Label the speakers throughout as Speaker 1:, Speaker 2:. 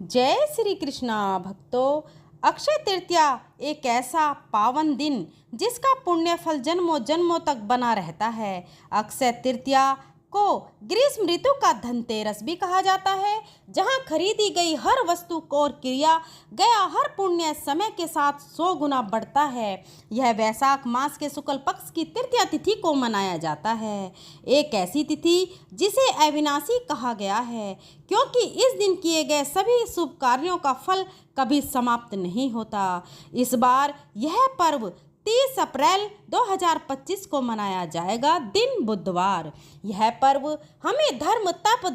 Speaker 1: जय श्री कृष्णा भक्तों। अक्षय तृतीया एक ऐसा पावन दिन जिसका पुण्य फल जन्मों जन्मों तक बना रहता है। अक्षय तृतीया को ग्रीष्म ऋतु का धनतेरस भी कहा जाता है, जहां खरीदी गई हर वस्तु को और किया गया हर पुण्य समय के साथ 100 गुना बढ़ता है। यह वैशाख मास के शुक्ल पक्ष की तृतीया तिथि को मनाया जाता है। एक ऐसी तिथि जिसे अविनाशी कहा गया है, क्योंकि इस दिन किए गए सभी शुभ कार्यों का फल कभी समाप्त नहीं होता। इस बार यह पर्व 30 अप्रैल 2025 को मनाया जाएगा, दिन बुधवार। यह पर्व हमें धर्म, तप,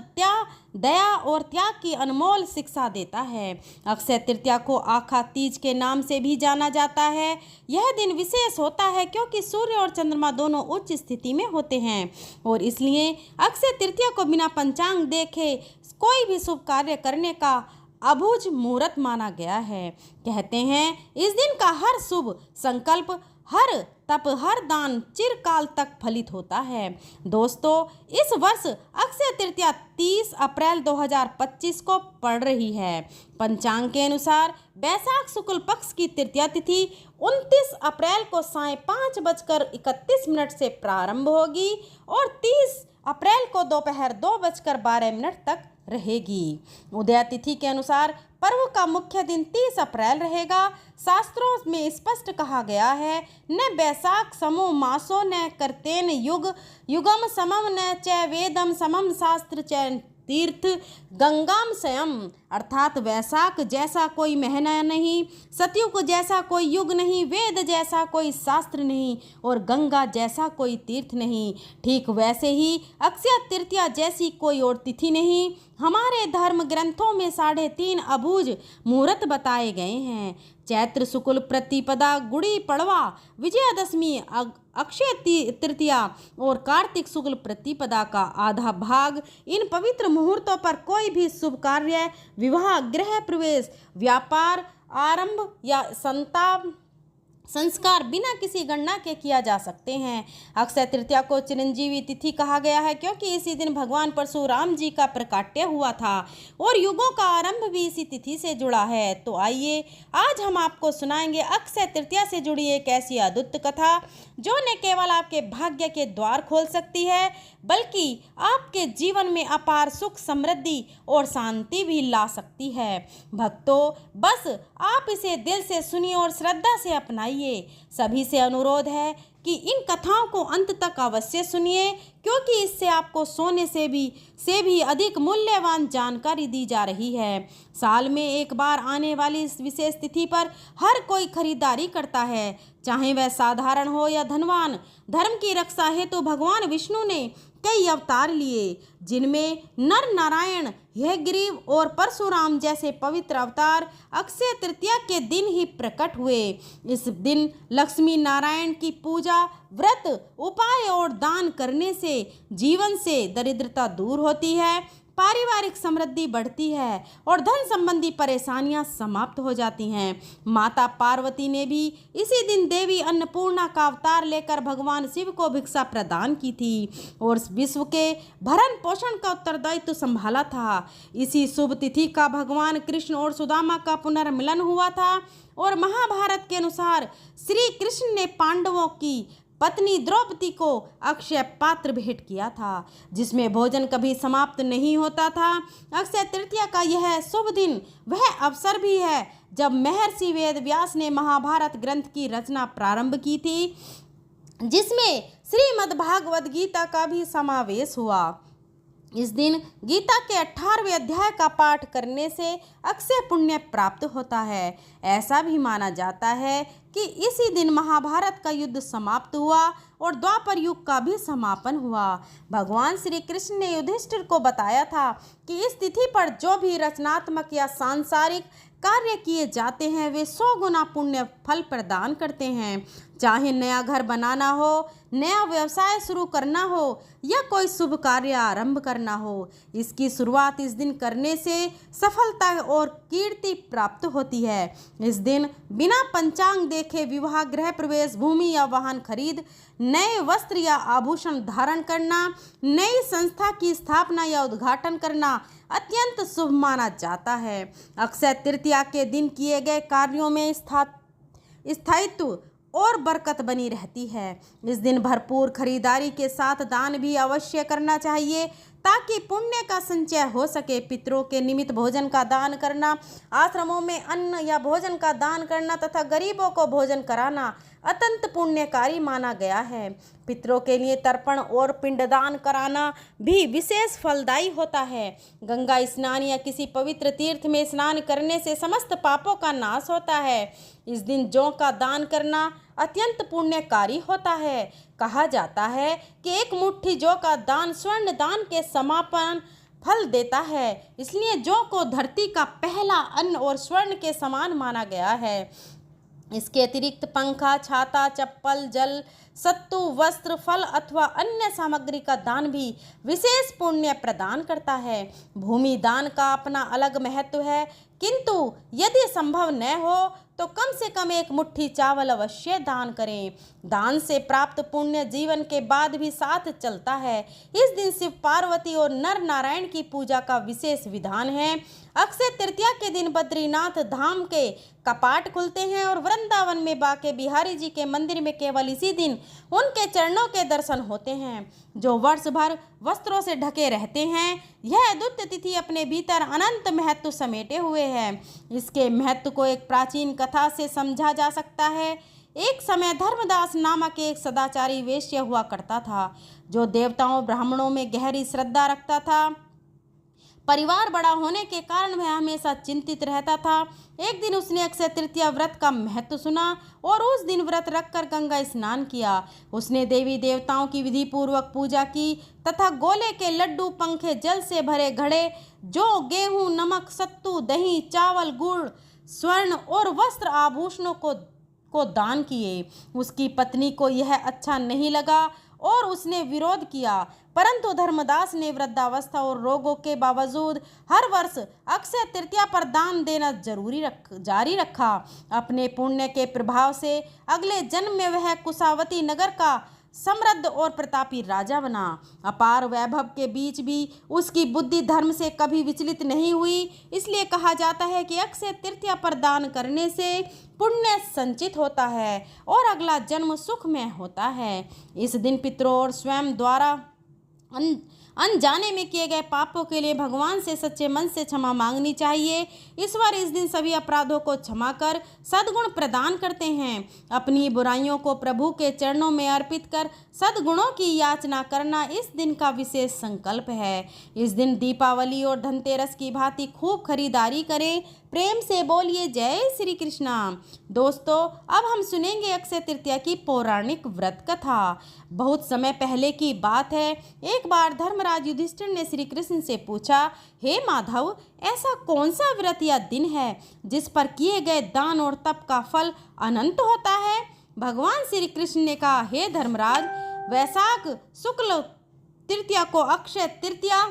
Speaker 1: दया और त्याग की अनमोल शिक्षा देता है। अक्षय तृतीया को आखा तीज के नाम से भी जाना जाता है। यह दिन विशेष होता है क्योंकि सूर्य और चंद्रमा दोनों उच्च स्थिति में होते हैं और इसलिए अक्षय तृतीया को बिना पंचांग देखे कोई भी शुभ कार्य करने का अबूझ मुहूर्त माना गया है। कहते हैं इस दिन का हर शुभ संकल्प, हर तप, हर दान चिरकाल तक फलित होता है। दोस्तों, इस वर्ष अक्षय तृतीया 30 अप्रैल 2025 को पड़ रही है। पंचांग के अनुसार वैशाख शुक्ल पक्ष की तृतीया तिथि 29 अप्रैल को सायं 5:31 से प्रारंभ होगी और 30 अप्रैल को दोपहर 2:12 तक रहेगी। उदय तिथि के अनुसार पर्व का मुख्य दिन 30 अप्रैल रहेगा। शास्त्रों में स्पष्ट कहा गया है, न वैशाख समो मासो न करतेन युगम समम न च वेदम समम शास्त्र च तीर्थ गंगाम स्वयं। अर्थात वैशाख जैसा कोई महीना नहीं, सतयुग जैसा कोई युग नहीं, वेद जैसा कोई शास्त्र नहीं और गंगा जैसा कोई तीर्थ नहीं। ठीक वैसे ही अक्षय तृतीया जैसी कोई और तिथि नहीं। हमारे धर्म ग्रंथों में 3.5 अबूझ मुहूर्त बताए गए हैं। चैत्र शुक्ल प्रतिपदा, गुड़ी पड़वा, विजयादशमी, अक्षय तृतीया और कार्तिक शुक्ल प्रतिपदा का आधा भाग। इन पवित्र मुहूर्तों पर कोई भी शुभ कार्य, विवाह, गृह प्रवेश, व्यापार आरंभ या संस्कार बिना किसी गणना के किया जा सकते हैं। अक्षय तृतीया को चिरंजीवी तिथि कहा गया है क्योंकि इसी दिन भगवान परशुराम जी का प्रकाट्य हुआ था और युगों का आरंभ भी इसी तिथि से जुड़ा है। तो आइए आज हम आपको सुनाएंगे अक्षय तृतीया से जुड़ी एक ऐसी अद्भुत कथा जो न केवल आपके भाग्य के द्वार खोल सकती है बल्कि आपके जीवन में अपार सुख, समृद्धि और शांति भी ला सकती है। भक्तों, बस आप इसे दिल से सुनिए और श्रद्धा से अपनाइए। सभी से अनुरोध है कि इन कथाओं को अंत तक अवश्य सुनिए, क्योंकि इससे आपको सोने से भी अधिक मूल्यवान जानकारी दी जा रही है। साल में एक बार आने वाली इस विशेष तिथि पर हर कोई खरीदारी करता है, चाहे वह साधारण हो या धनवान। धर्म की रक्षा हेतु भगवान विष्णु ने कई अवतार लिए, जिनमें नर नारायण, हयग्रीव और परशुराम जैसे पवित्र अवतार अक्षय तृतीया के दिन ही प्रकट हुए। इस दिन लक्ष्मी नारायण की पूजा, व्रत, उपाय और दान करने से जीवन से दरिद्रता दूर होती है, पारिवारिक समृद्धि बढ़ती है और धन संबंधी परेशानियां समाप्त हो जाती हैं। माता पार्वती ने भी इसी दिन देवी अन्नपूर्णा का अवतार लेकर भगवान शिव को भिक्षा प्रदान की थी और विश्व के भरण पोषण का उत्तरदायित्व संभाला था। इसी शुभ तिथि का भगवान कृष्ण और सुदामा का पुनर्मिलन हुआ था और महाभारत के अनुसार श्री कृष्ण ने पांडवों की पत्नी द्रौपदी को अक्षय पात्र भेंट किया था, जिसमें भोजन कभी समाप्त नहीं होता था। अक्षय तृतीया का यह शुभ दिन वह अवसर भी है जब महर्षि वेद व्यास ने महाभारत ग्रंथ की रचना प्रारंभ की थी, जिसमें श्रीमद् भागवत गीता का भी समावेश हुआ। इस दिन गीता के 18वें अध्याय का पाठ करने से अक्षय पुण्य प्राप्त होता है। ऐसा भी माना जाता है कि इसी दिन महाभारत का युद्ध समाप्त हुआ और द्वापर युग का भी समापन हुआ। भगवान श्री कृष्ण ने युधिष्ठिर को बताया था कि इस तिथि पर जो भी रचनात्मक या सांसारिक कार्य किए जाते हैं वे 100 गुना पुण्य फल प्रदान करते हैं। चाहे नया घर बनाना हो, नया व्यवसाय शुरू करना हो या कोई शुभ कार्य आरंभ करना हो, इसकी शुरुआत इस दिन करने से सफलता और कीर्ति प्राप्त होती है। इस दिन बिना पंचांग देखे विवाह, गृह प्रवेश, भूमि या वाहन खरीद, नए वस्त्र या आभूषण धारण करना, नई संस्था की स्थापना या उद्घाटन करना अत्यंत शुभ माना जाता है। अक्षय तृतीया के दिन किए गए कार्यों में स्थायित्व और बरकत बनी रहती है। इस दिन भरपूर खरीदारी के साथ दान भी अवश्य करना चाहिए ताकि पुण्य का संचय हो सके। पितरों के निमित्त भोजन का दान करना, आश्रमों में अन्न या भोजन का दान करना तथा गरीबों को भोजन कराना अत्यंत पुण्यकारी माना गया है। पितरों के लिए तर्पण और पिंडदान कराना भी विशेष फलदायी होता है। गंगा स्नान या किसी पवित्र तीर्थ में स्नान करने से समस्त पापों का नाश होता है। इस दिन जौ का दान करना अत्यंत पुण्यकारी होता है। कहा जाता है कि एक मुट्ठी जौ का दान स्वर्ण दान के समापन फल देता है, इसलिए जौ को धरती का पहला अन्न और स्वर्ण के समान माना गया है। इसके अतिरिक्त पंखा, छाता, चप्पल, जल, सत्तू, वस्त्र, फल अथवा अन्य सामग्री का दान भी विशेष पुण्य प्रदान करता है। भूमि दान का अपना अलग महत्व है, किंतु यदि संभव न हो तो कम से कम एक मुट्ठी चावल अवश्य दान करें। दान से प्राप्त पुण्य जीवन के बाद भी साथ चलता है। इस दिन शिव पार्वती और नर नारायण की पूजा का विशेष विधान है। अक्षय तृतीया के दिन बद्रीनाथ धाम के कपाट खुलते हैं और वृंदावन में बाके बिहारी जी के मंदिर में केवल इसी दिन उनके चरणों के दर्शन होते हैं, जो वर्ष भर वस्त्रों से ढके रहते हैं। यह अद्वितीय तिथि अपने भीतर अनंत महत्व समेटे हुए है। इसके महत्व को एक प्राचीन कथा से समझा जा सकता है। एक समय धर्मदास नामक एक सदाचारी वेश्य हुआ करता था, जो देवताओं ब्राह्मणों में गहरी श्रद्धा रखता था। परिवार बड़ा होने के कारण वह हमेशा चिंतित रहता था। एक दिन उसने अक्षय तृतीया व्रत का महत्व सुना और उस दिन व्रत रखकर गंगा स्नान किया। उसने देवी देवताओं की विधि पूर्वक पूजा की तथा गोले के लड्डू, पंखे, जल से भरे घड़े, जौ, गेहूं, नमक, सत्तू, दही, चावल, गुड़, स्वर्ण और वस्त्र आभूषणों को दान किए। उसकी पत्नी को यह अच्छा नहीं लगा और उसने विरोध किया, परंतु धर्मदास ने वृद्धावस्था और रोगों के बावजूद हर वर्ष अक्षय तृतीया पर दान देना जारी रखा। अपने पुण्य के प्रभाव से अगले जन्म में वह कुशावती नगर का समृद्ध और प्रतापी राजा बना। अपार वैभव के बीच भी उसकी बुद्धि धर्म से कभी विचलित नहीं हुई। इसलिए कहा जाता है कि अक्षय तृतीया पर दान करने से पुण्य संचित होता है और अगला जन्म सुखमय होता है। इस दिन पितरों और स्वयं द्वारा अनजाने में किए गए पापों के लिए भगवान से सच्चे मन से क्षमा मांगनी चाहिए। ईश्वर इस दिन सभी अपराधों को क्षमा कर सद्गुण प्रदान करते हैं। अपनी बुराइयों को प्रभु के चरणों में अर्पित कर सद्गुणों की याचना करना इस दिन का विशेष संकल्प है। इस दिन दीपावली और धनतेरस की भांति खूब खरीदारी करें। प्रेम से बोलिए जय श्री कृष्णा। दोस्तों, अब हम सुनेंगे अक्षय तृतीया की पौराणिक व्रत कथा। बहुत समय पहले की बात है। एक बार धर्मराज युधिष्ठिर ने श्री कृष्ण से पूछा, हे माधव, ऐसा कौन सा व्रत या दिन है जिस पर किए गए दान और तप का फल अनंत होता है? भगवान श्री कृष्ण ने कहा, हे धर्मराज, वैशाख शुक्ल तृतीया को अक्षय तृतीया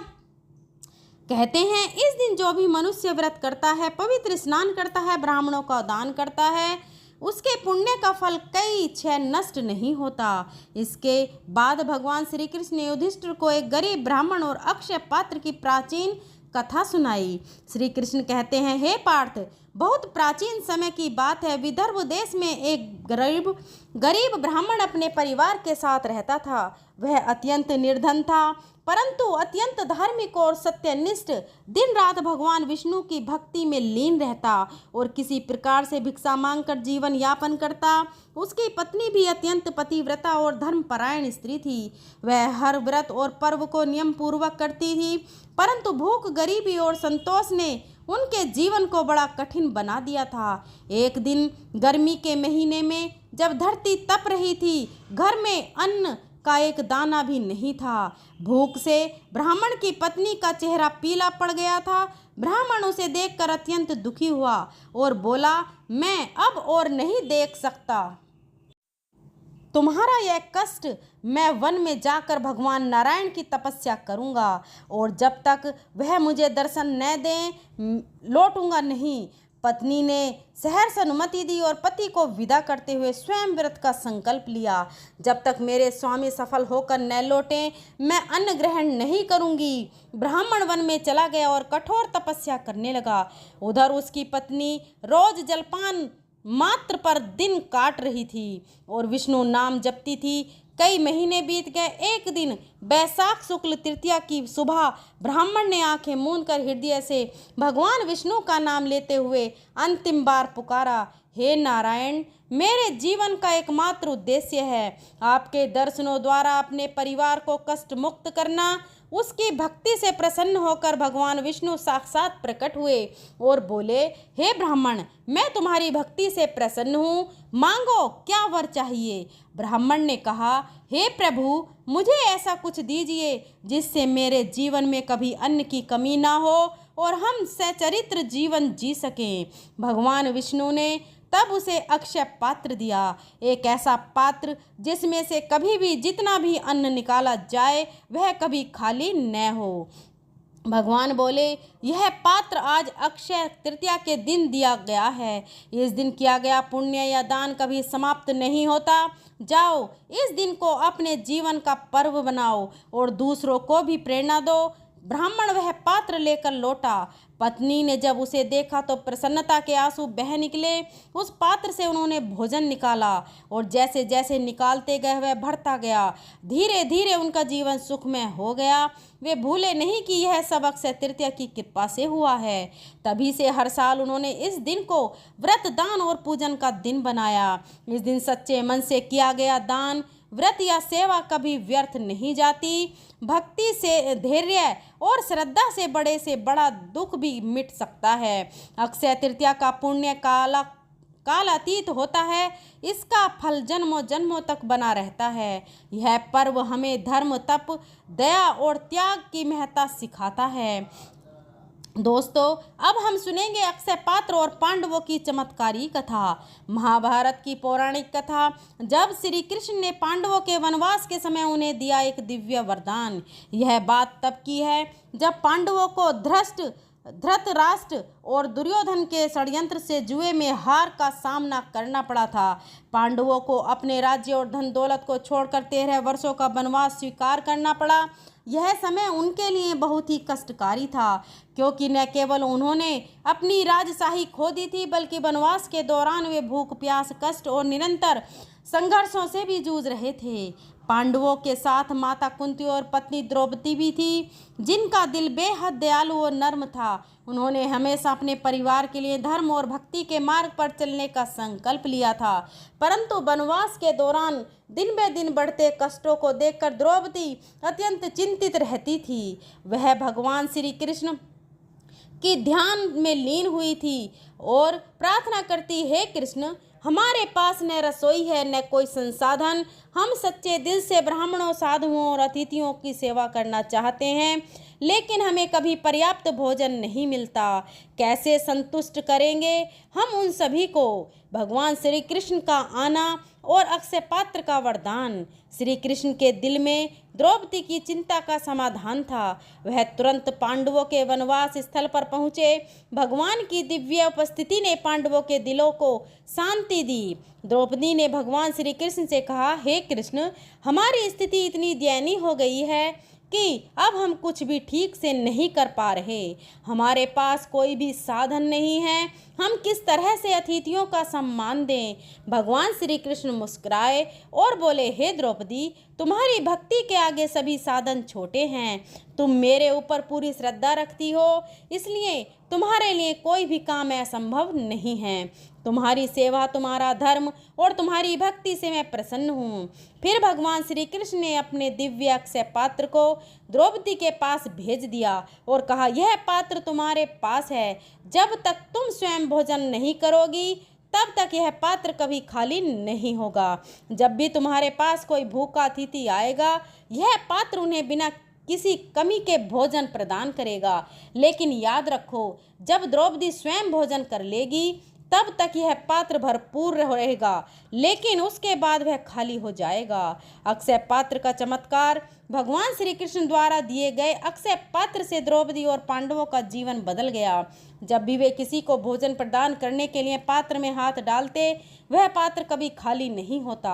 Speaker 1: कहते हैं। इस दिन जो भी मनुष्य व्रत करता है, पवित्र स्नान करता है, ब्राह्मणों का दान करता है, उसके पुण्य का फल कई क्षय नष्ट नहीं होता। इसके बाद भगवान श्री कृष्ण ने युधिष्ठिर को एक गरीब ब्राह्मण और अक्षय पात्र की प्राचीन कथा सुनाई। श्री कृष्ण कहते हैं, हे पार्थ, बहुत प्राचीन समय की बात है। विदर्भ देश में एक गरीब ब्राह्मण अपने परिवार के साथ रहता था। वह अत्यंत निर्धन था, परंतु अत्यंत धार्मिक और सत्यनिष्ठ। दिन रात भगवान विष्णु की भक्ति में लीन रहता और किसी प्रकार से भिक्षा मांगकर जीवन यापन करता। उसकी पत्नी भी अत्यंत पतिव्रता और धर्मपरायण स्त्री थी। वह हर व्रत और पर्व को नियम पूर्वक करती थी, परंतु भूख, गरीबी और संतोष ने उनके जीवन को बड़ा कठिन बना दिया था। एक दिन गर्मी के महीने में जब धरती तप रही थी, घर में अन्न का एक दाना भी नहीं था। भूख से ब्राह्मण की पत्नी का चेहरा पीला पड़ गया था। ब्राह्मण उसे देखकर अत्यंत दुखी हुआ और बोला, मैं अब और नहीं देख सकता। तुम्हारा यह कष्ट मैं वन में जाकर भगवान नारायण की तपस्या करूँगा और जब तक वह मुझे दर्शन न दें लौटूंगा नहीं। पत्नी ने सहर्ष अनुमति दी और पति को विदा करते हुए स्वयं व्रत का संकल्प लिया। जब तक मेरे स्वामी सफल होकर न लौटें मैं अन्न ग्रहण नहीं करूंगी। ब्राह्मण वन में चला गया और कठोर तपस्या करने लगा। उधर उसकी पत्नी रोज जलपान मात्र पर दिन काट रही थी और विष्णु नाम जपती थी। कई महीने बीत गए। एक दिन बैसाख शुक्ल तृतीया की सुबह ब्राह्मण ने आंखें मूंदकर हृदय से भगवान विष्णु का नाम लेते हुए अंतिम बार पुकारा, हे नारायण, मेरे जीवन का एकमात्र उद्देश्य है आपके दर्शनों द्वारा अपने परिवार को कष्ट मुक्त करना। उसकी भक्ति से प्रसन्न होकर भगवान विष्णु साक्षात प्रकट हुए और बोले, हे ब्राह्मण, मैं तुम्हारी भक्ति से प्रसन्न हूँ, मांगो क्या वर चाहिए। ब्राह्मण ने कहा, हे प्रभु, मुझे ऐसा कुछ दीजिए जिससे मेरे जीवन में कभी अन्न की कमी ना हो और हम सचरित्र जीवन जी सकें। भगवान विष्णु ने तब उसे अक्षय पात्र दिया, एक ऐसा पात्र जिसमें से कभी भी जितना भी अन्न निकाला जाए वह कभी खाली न हो। भगवान बोले, यह पात्र आज अक्षय तृतीया के दिन दिया गया है। इस दिन किया गया पुण्य या दान कभी समाप्त नहीं होता। जाओ, इस दिन को अपने जीवन का पर्व बनाओ और दूसरों को भी प्रेरणा दो। ब्राह्मण वह पात्र लेकर लौटा। पत्नी ने जब उसे देखा तो प्रसन्नता के आंसू बह निकले। उस पात्र से उन्होंने भोजन निकाला और जैसे जैसे निकालते गए वह बढ़ता गया। धीरे धीरे उनका जीवन सुखमय हो गया। वे भूले नहीं कि यह सब अक्षय तृतीया की कृपा से हुआ है। तभी से हर साल उन्होंने इस दिन को व्रत, दान और पूजन का दिन बनाया। इस दिन सच्चे मन से किया गया दान, व्रत या सेवा कभी व्यर्थ नहीं जाती। भक्ति से, धैर्य और श्रद्धा से बड़ा दुख भी मिट सकता है। अक्षय तृतीया का पुण्य कालातीत होता है। इसका फल जन्मों जन्मों तक बना रहता है। यह पर्व हमें धर्म, तप, दया और त्याग की महत्ता सिखाता है। दोस्तों, अब हम सुनेंगे अक्षय पात्र और पांडवों की चमत्कारी कथा। महाभारत की पौराणिक कथा। जब श्री कृष्ण ने पांडवों के वनवास के समय उन्हें दिया एक दिव्य वरदान। यह बात तब की है जब पांडवों को धृतराष्ट्र और दुर्योधन के षड्यंत्र से जुए में हार का सामना करना पड़ा था। पांडवों को अपने राज्य और धन दौलत को छोड़कर 13 वर्षों का वनवास स्वीकार करना पड़ा। यह समय उनके लिए बहुत ही कष्टकारी था, क्योंकि न केवल उन्होंने अपनी राजशाही खो दी थी, बल्कि वनवास के दौरान वे भूख, प्यास, कष्ट और निरंतर संघर्षों से भी जूझ रहे थे। पांडवों के साथ माता कुंती और पत्नी द्रौपदी भी थी, जिनका दिल बेहद दयालु और नर्म था। उन्होंने हमेशा अपने परिवार के लिए धर्म और भक्ति के मार्ग पर चलने का संकल्प लिया था। परंतु वनवास के दौरान दिन ब दिन बढ़ते कष्टों को देखकर द्रौपदी अत्यंत चिंतित रहती थी। वह भगवान श्री कृष्ण की ध्यान में लीन हुई थी और प्रार्थना करती, हे कृष्ण, हमारे पास न रसोई है न कोई संसाधन। हम सच्चे दिल से ब्राह्मणों, साधुओं और अतिथियों की सेवा करना चाहते हैं, लेकिन हमें कभी पर्याप्त भोजन नहीं मिलता। कैसे संतुष्ट करेंगे हम उन सभी को? भगवान श्री कृष्ण का आना और अक्षय पात्र का वरदान। श्री कृष्ण के दिल में द्रौपदी की चिंता का समाधान था। वह तुरंत पांडवों के वनवास स्थल पर पहुँचे। भगवान की दिव्य उपस्थिति ने पांडवों के दिलों को शांति दी। द्रौपदी ने भगवान श्री कृष्ण से कहा, हे कृष्ण, हमारी स्थिति इतनी दयनीय हो गई है कि अब हम कुछ भी ठीक से नहीं कर पा रहे। हमारे पास कोई भी साधन नहीं है। हम किस तरह से अतिथियों का सम्मान दें? भगवान श्री कृष्ण मुस्कुराए और बोले, हे द्रौपदी, तुम्हारी भक्ति के आगे सभी साधन छोटे हैं। तुम मेरे ऊपर पूरी श्रद्धा रखती हो, इसलिए तुम्हारे लिए कोई भी काम असंभव नहीं है। तुम्हारी सेवा तुम्हारा धर्म और तुम्हारी भक्ति से मैं प्रसन्न हूँ। फिर भगवान श्री कृष्ण ने अपने दिव्य अक्षय पात्र को द्रौपदी के पास भेज दिया और कहा, यह पात्र तुम्हारे पास है। जब तक तुम स्वयं भोजन नहीं करोगी तब तक यह पात्र कभी खाली नहीं होगा। जब भी तुम्हारे पास कोई भूखा अतिथि आएगा, यह पात्र उन्हें बिना किसी कमी के भोजन प्रदान करेगा। लेकिन याद रखो, जब द्रौपदी स्वयं भोजन कर लेगी तब तक यह पात्र भरपूर रहेगा, लेकिन उसके बाद वह खाली हो जाएगा। अक्षय पात्र का चमत्कार। भगवान श्री कृष्ण द्वारा दिए गए अक्षय पात्र से द्रौपदी और पांडवों का जीवन बदल गया। जब भी वे किसी को भोजन प्रदान करने के लिए पात्र में हाथ डालते, वह पात्र कभी खाली नहीं होता,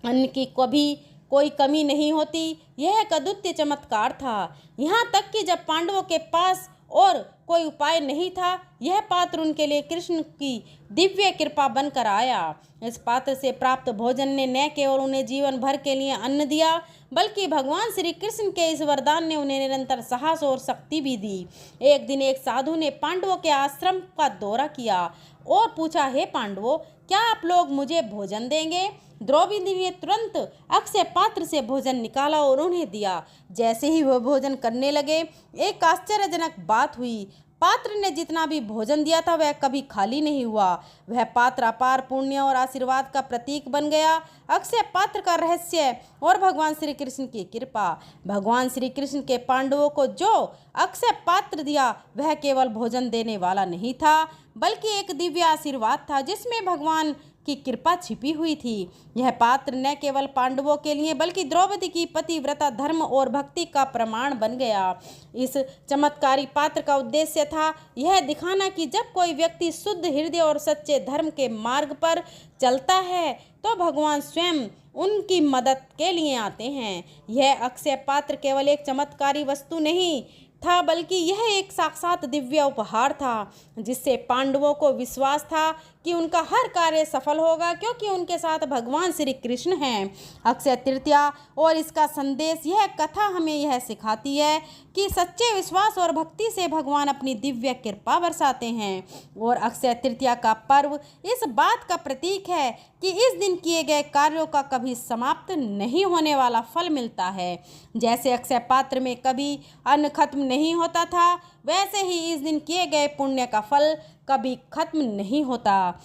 Speaker 1: अन्न की कभी कोई कमी नहीं होती। यह एक अद्वितीय चमत्कार था। यहाँ तक कि जब पांडवों के पास और कोई उपाय नहीं था, यह पात्र उनके लिए कृष्ण की दिव्य कृपा बनकर आया। इस पात्र से प्राप्त भोजन ने न केवल उन्हें जीवन भर के लिए अन्न दिया, बल्कि भगवान श्री कृष्ण के इस वरदान ने उन्हें निरंतर साहस और शक्ति भी दी। एक दिन एक साधु ने पांडवों के आश्रम का दौरा किया और पूछा, हे पांडवों, क्या आप लोग मुझे भोजन देंगे? द्रौपदी ने तुरंत अक्षय पात्र से भोजन निकाला और उन्हें दिया। जैसे ही वह भोजन करने लगे, एक आश्चर्यजनक बात हुई। पात्र ने जितना भी भोजन दिया था, वह कभी खाली नहीं हुआ। वह पात्र अपार पुण्य और आशीर्वाद का प्रतीक बन गया। अक्षय पात्र का रहस्य और भगवान श्री कृष्ण की कृपा। भगवान श्री कृष्ण के पांडवों को जो अक्षय पात्र दिया, वह केवल भोजन देने वाला नहीं था, बल्कि एक दिव्य आशीर्वाद था जिसमें भगवान की कृपा छिपी हुई थी। यह पात्र न केवल पांडवों के लिए, बल्कि द्रौपदी की पतिव्रता धर्म और भक्ति का प्रमाण बन गया। इस चमत्कारी पात्र का उद्देश्य था यह दिखाना कि जब कोई व्यक्ति शुद्ध हृदय और सच्चे धर्म के मार्ग पर चलता है, तो भगवान स्वयं उनकी मदद के लिए आते हैं। यह अक्षय पात्र केवल एक चमत्कारी वस्तु नहीं था, बल्कि यह एक साक्षात दिव्य उपहार था, जिससे पांडवों को विश्वास था कि उनका हर कार्य सफल होगा, क्योंकि उनके साथ भगवान श्री कृष्ण हैं। अक्षय तृतीया और इसका संदेश। यह कथा हमें यह सिखाती है कि सच्चे विश्वास और भक्ति से भगवान अपनी दिव्य कृपा बरसाते हैं, और अक्षय तृतीया का पर्व इस बात का प्रतीक है कि इस दिन किए गए कार्यों का कभी समाप्त नहीं होने वाला फल मिलता है। जैसे अक्षय पात्र में कभी अन्न खत्म नहीं होता था, वैसे ही इस दिन किए गए पुण्य का फल कभी खत्म नहीं होता।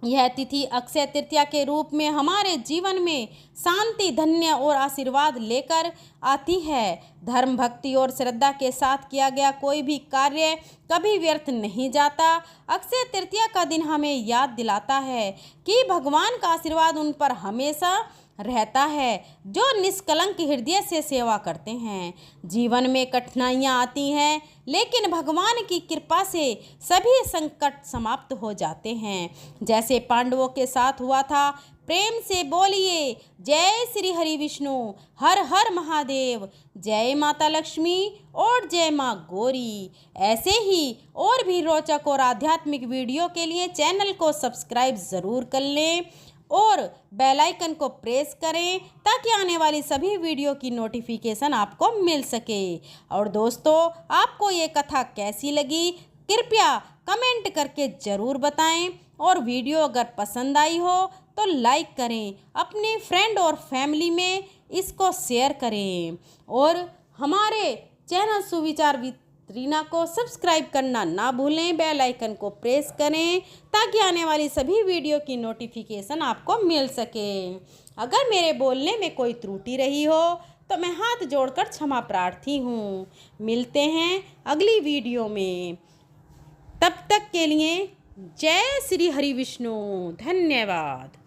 Speaker 1: यह तिथि अक्षय तृतीया के रूप में हमारे जीवन में शांति, धन्य और आशीर्वाद लेकर आती है। धर्म, भक्ति और श्रद्धा के साथ किया गया कोई भी कार्य कभी व्यर्थ नहीं जाता। अक्षय तृतीया का दिन हमें याद दिलाता है कि भगवान का आशीर्वाद उन पर हमेशा रहता है जो निष्कलंक हृदय से सेवा करते हैं। जीवन में कठिनाइयाँ आती हैं, लेकिन भगवान की कृपा से सभी संकट समाप्त हो जाते हैं, जैसे पांडवों के साथ हुआ था। प्रेम से बोलिए जय श्री हरि विष्णु, हर हर महादेव, जय माता लक्ष्मी और जय माँ गौरी। ऐसे ही और भी रोचक और आध्यात्मिक वीडियो के लिए चैनल को सब्सक्राइब ज़रूर कर लें और बेल आइकन को प्रेस करें, ताकि आने वाली सभी वीडियो की नोटिफिकेशन आपको मिल सके। और दोस्तों, आपको ये कथा कैसी लगी, कृपया कमेंट करके ज़रूर बताएं, और वीडियो अगर पसंद आई हो तो लाइक करें, अपने फ्रेंड और फैमिली में इसको शेयर करें, और हमारे चैनल सुविचार विद रीना को सब्सक्राइब करना ना भूलें। बेल आइकन को प्रेस करें, ताकि आने वाली सभी वीडियो की नोटिफिकेशन आपको मिल सके। अगर मेरे बोलने में कोई त्रुटि रही हो तो मैं हाथ जोड़कर क्षमा प्रार्थी हूँ। मिलते हैं अगली वीडियो में, तब तक के लिए जय श्री हरि विष्णु। धन्यवाद।